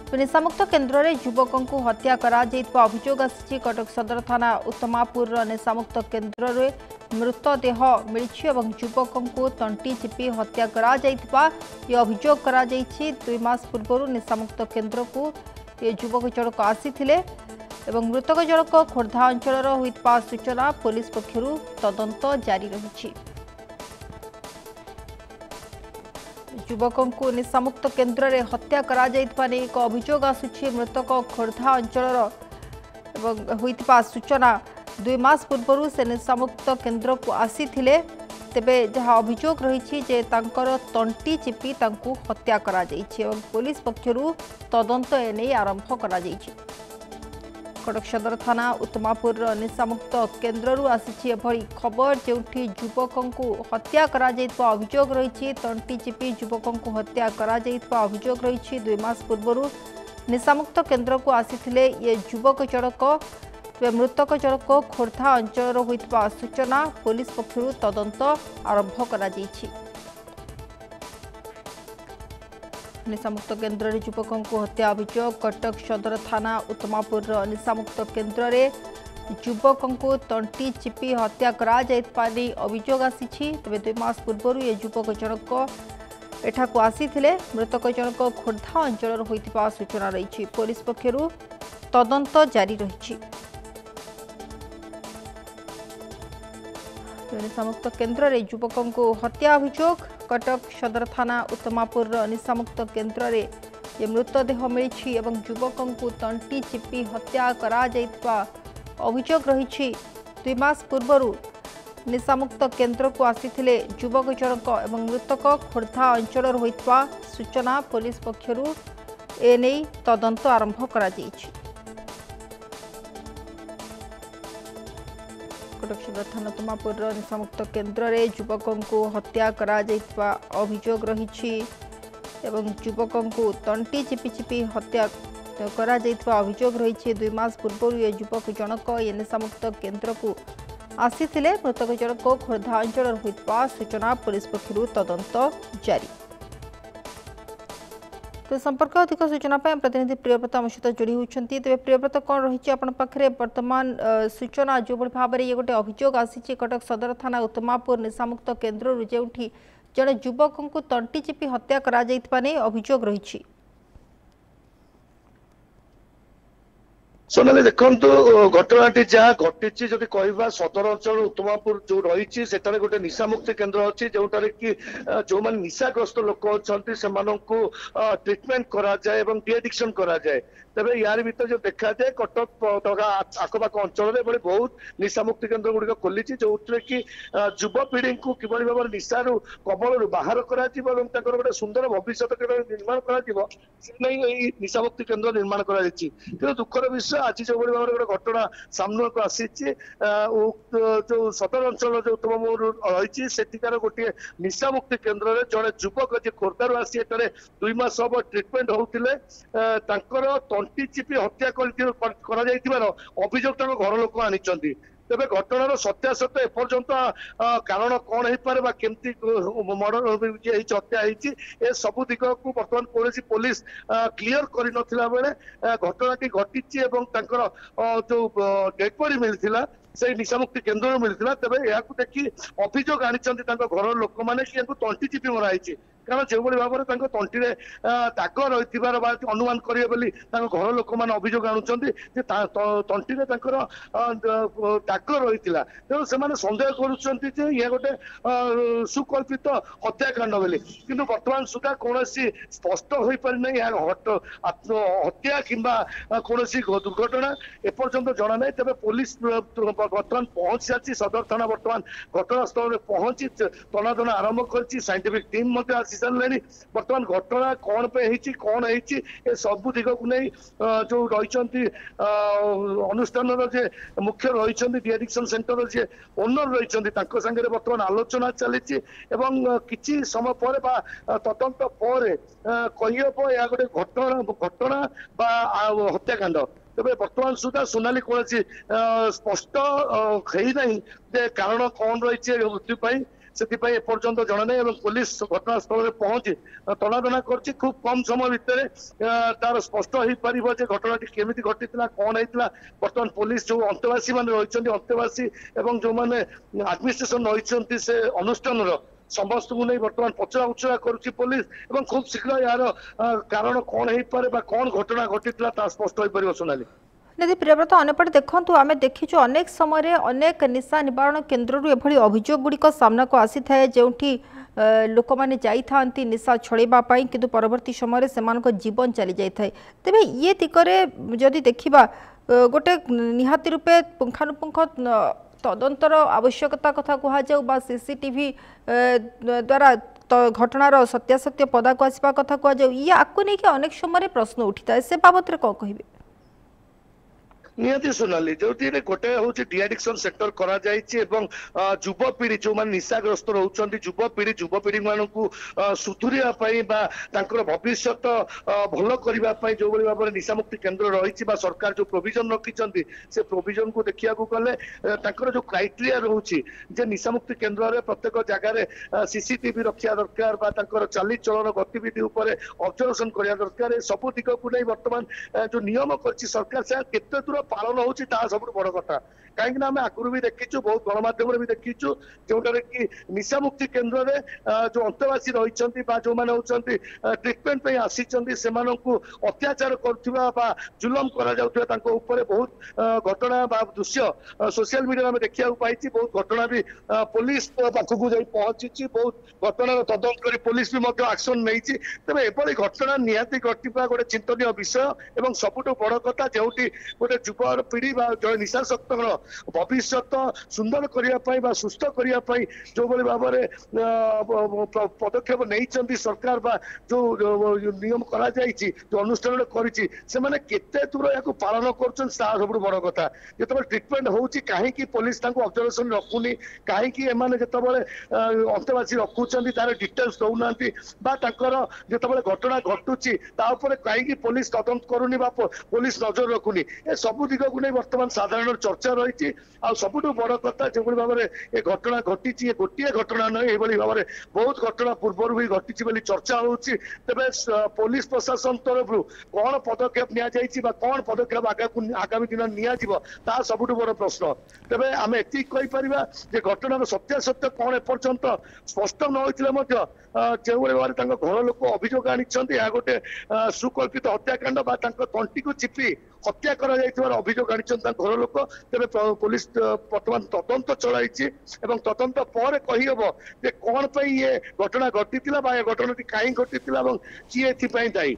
निशामुक्त केन्द्र में युवकों को हत्या करा अभियोग आसी कटक सदर थाना उत्तमापुर निशामुक्त केन्द्र में मृतदेह मिली युवकों को तंटी चिपी हत्या करा अभियोग करा 2 मास पूर्व निशामुक्त केन्द्र को ये युवक जनक आसी मृतक जनक खोर्धा अंचल होता सूचना पुलिस पक्षर तदंत जारी रही। युवकों को निशामुक्त केन्द्र में हत्या करा एक अभियोग आसुछि मृतक खोर्धा अंचल होता सूचना 2 मास पूर्व से निशामुक्त केन्द्र को आसी तेबे जहाँ अभियोग रही तंटी चिपी हत्या करा पुलिस पक्षर तदंत एने आरंभ करा कटक सदर थाना उत्तमापुर निशामुक्त केन्द्र आसी खबर जो युवकों को हत्या करा अभियोग रही तंटी चिपी युवकों को हत्या करा अभियोग रही 2 मास पूर्व निशामुक्त केन्द्र को आसी ये युवक जनक मृतक जनक खोर्धा अंचल होता सूचना पुलिस पक्षर तदंत आरंभ करा निशामुक्त केन्द्र में युवकों को हत्या अभियोग कटक सदर थाना उत्तमापुर निशामुक्त केन्द्र में युवकों को तंटी चिपी हत्या करा अभियोग आसी तेज 2 मास पूर्व ये युवक जनक एठाकू आसी मृतक जनक खोर्धा अंचल होता सूचना रही पुलिस पक्षर तदंत जारी रही। निशामुक्त केन्द्र में युवकों को हत्या अभियोग कटक सदर थाना उत्तमापुर निशामुक्त केन्द्र में ये मृतदेह मिली युवकों को तंटी चिपी हत्या करा अभियोग रही 2 मास पूर्व निशामुक्त केन्द्र को आसी युवक जनक मृतक खोर्धा अंचल होता सूचना पुलिस पक्षर एने तदंत आरंभ करा कटक सदर थाना उत्तमापुर निशामुक्त केन्द्र में युवकों को हत्या करा अभियोग रही युवकों को तंटी चिपी चिपी हत्या करा अभियोग रही 2 मास पूर्व ये युवक जनक ये निशामुक्त केन्द्र को आसी मृतक जनक खोर्धा अंचल होता सूचना पुलिस पक्षर तदंत जारी। तो संपर्क अधिक सूचना प्रतिनिधि प्रियव्रत आम सहित जोड़ी होती तेज प्रियव्रत कौन रही पाखे वर्तमान सूचना जो भाव में ये गोटे अभियोग आसी कटक सदर थाना उत्तमापुर निशामुक्त केन्द्र जो जड़े युवकों को तंटी चिपी हत्या करा अभियोग रही। सोनाली देखु घटनाटी जहाँ घटी जदि कह सदर अंचल उत्तमापुर जो रही से गोटे निशामुक्ति केन्द्र अच्छी जोटार कि जो मैंने निशाग्रस्त लोक अच्छा से ट्रिटमेंट कराए डीएडिक्शन कराए तेज यार भर जो देखा जाए कटक आखपाख अंचल में बहुत निशामुक्ति केन्द्र गुड़िक खोली जो कि युवपीढ़ी को किभली भाव निशारू कबल बाहर गोटे सुंदर भविष्य निर्माण कर निशामुक्ति केन्द्र निर्माण कर दुखर विषय आज जो भाव में गोटे घटना सामना को आसी जो सदर अंचल जो उत्तमपुर रही सेठिकार गोटे निशामुक्ति केन्द्र में जड़े युवक जी खोर्धार आसी 2 मास हम ट्रिटमेंट होते तंटी चिपी हत्या अभियोग घर लोक आनी तेज घटनार सत्यासत्य एपर्यंत कारण कौन हो पारे केमती मर्डर हत्या ए सबू दिग को बर्तमान कौन पुलिस क्लीयर कर घटनाटी घटी जो डेड बॉडी मिलता से निशामुक्ति केन्द्र मिलता तेज यह देखी अभियोग आनी घर लोक मैंने तंटी चिपी मराई कारण जो भाव में तंटी दाग रही अनुमान करेंगे घर लोक मैंने अभियोग आणुंट तंटी दाग रही तेणु से सन्देह कर गोटे सुकल्पित हत्याकांड बोली किंतु वर्तमान सुधा कौन स्पष्ट हो पारिना हत्या कि कौन दुर्घटना एपर्यंत जना ना तेज पुलिस बर्तमान पहुंच सारी सदर थाना बर्तमान घटनास्थल में पहुंची तनातना आरंभ कर साइंटिफिक टीम आसी सारे बर्तमान घटना कौन पे कौन है सबू दिग को नहीं जो रही अनुष्ठान मुख्य रही डीएडिक्शन सेंटर जे ओनर रही सांगे बर्तमान आलोचना चली किसी समय पर तदंत पर कह या गोटे घटना हत्याकांड तेज बर्तमान सुधा सोनाली कौन स्पष्ट है ना कारण कौन रही मृत्यु ସେଥିପାଇଁ ଏପର୍ଯ୍ୟନ୍ତ ଜଣା ନାହିଁ ଏବଂ ପୋଲିସ ଘଟଣାସ୍ଥଳରେ ପହଞ୍ଚି ତନାତନା କରିଛି। ଖୁବ୍ କମ୍ ସମୟ ଭିତରେ ତାର ସ୍ପଷ୍ଟ ହେଇପାରିବ ଯେ ଘଟଣାଟି କେମିତି ଘଟିଥିଲା, କଣ ହେଇଥିଲା। ବର୍ତ୍ତମାନ ପୋଲିସ ଯୋଉ ଅନ୍ତେବାସୀ ମାନେ ରହିଛନ୍ତି, ଅନ୍ତେବାସୀ ଏବଂ ଯୋଉମାନେ ଆଡମିନିଷ୍ଟ୍ରେସନ ରହିଛନ୍ତି ସେ ଅନୁଷ୍ଠାନର ସମସ୍ତଙ୍କୁ ନେଇ ବର୍ତ୍ତମାନ ପଚରା ଉଚରା କରୁଛି ପୋଲିସ ଏବଂ ଖୁବ୍ ଶୀଘ୍ର ଏହାର କାରଣ କଣ ହେଇପାରେ ବା କଣ ଘଟଣା ଘଟିଥିଲା ତାହା ସ୍ପଷ୍ଟ ହେଇପାରିବ। ସୋନାଲି निधि प्रियव्रत अंपटे देखु आम देखीचु अनेक समय अनेक निशा निवारण केन्द्र एभली अभियोग गुड़िक सामना को आसी थाए जो लोक मैंने जाती निशा छड़ाई किंतु परवर्ती समय से जीवन चली जाए। तेरे ये दिगरे जदि देखा गोटे निहाती रूपे पुंखानुपुंख तदंतर आवश्यकता कथा कहुँ बा सीसीटीवी द्वारा तो घटनार सत्यासत्य पदा को आसवा कथा कहुँ ये आपको नहीं कि अनेक समय प्रश्न उठी था से बाबद कौन कहे निहाती सोनाली जो गोटे हूँ डिएडिक्शन सेक्टर करा युवपीढ़ी जो मैंने निशाग्रस्त रोचंती युवपीढ़ी मानक सुधुरिया भविष्य भल करने जो भाव में निशामुक्ति केन्द्र रही सरकार जो प्रोविजन रखिंट से प्रोविजन को देखा गले जो क्राइटेरिया रोचे निशामुक्ति केन्द्र में प्रत्येक जगह सीसीटीवी रखा दरकार चाली चलन गतिविधि ऑब्जर्वेशन करने दरकार सब दिग को नहीं बर्तमान जो नियम कर सरकार से केते दूर पालन होची सब बड़ कथा कहीं आम आगुरी भी देखीचु बहुत गणमाध्यम भी देखीचु जोटारे कि निशा मुक्ति केन्द्र में जो अंतवासी रही जो मैंने होती ट्रिटमेंट आसी से अत्याचार कर जुलम कर बहुत घटना दृश्य सोशल मीडिया में देखा पाई बहुत घटना भी पुलिस पाखक जा पहुंची बहुत घटनार तदंत कर पुलिस भी एक्शन नहीं तेज एभली घटना निहाती घटवा गोटे चिंतनीय विषय और सबुठ बड़ कथा जो गोटे युवा पीढ़ी जो निशाशक्त भविष्य सुंदर करने सुस्थ करने जो भाव में पदक्षेप नहीं सरकार जो नियम करा जो अनुष्ठान करते दूर या पालन कर सब बड़ कथा जो ट्रिटमेंट होची कहीं पुलिस ऑब्जर्वेशन रखुनी कहीं एमाने अंतवासी रखुच्च तार डिटेल्स दौना जो घटना घटुची कहीं पुलिस तदंत करूनी पुलिस नजर रखुनी ए सब दिग को नहीं बर्तमान साधारण चर्चा रही सबुठ बड़ कथा जो भाव में ये घटना घटी गोटे घटना नहीं भाव में बहुत घटना पूर्व भी घटी चर्चा होती पुलिस प्रशासन तरफ कौन पदक्षेप कौन पदक्षेप आगामी दिन नि सबुठ बड़ प्रश्न तेज आम एति घटनार सत्यासत्य कौन एपर्यंत स्पष्ट न होते जो भाव घर लोक अभियोग आनी गोटे सुकल्पित हत्याकांड तंटी को चिपी हत्या अभियोग आनी घर लोक तेरे पुलिस बर्तमान तदंत चलाई तदंत पर कहीहब जे कौन ये घटना घटी घटना कहीं घटी किए दायी।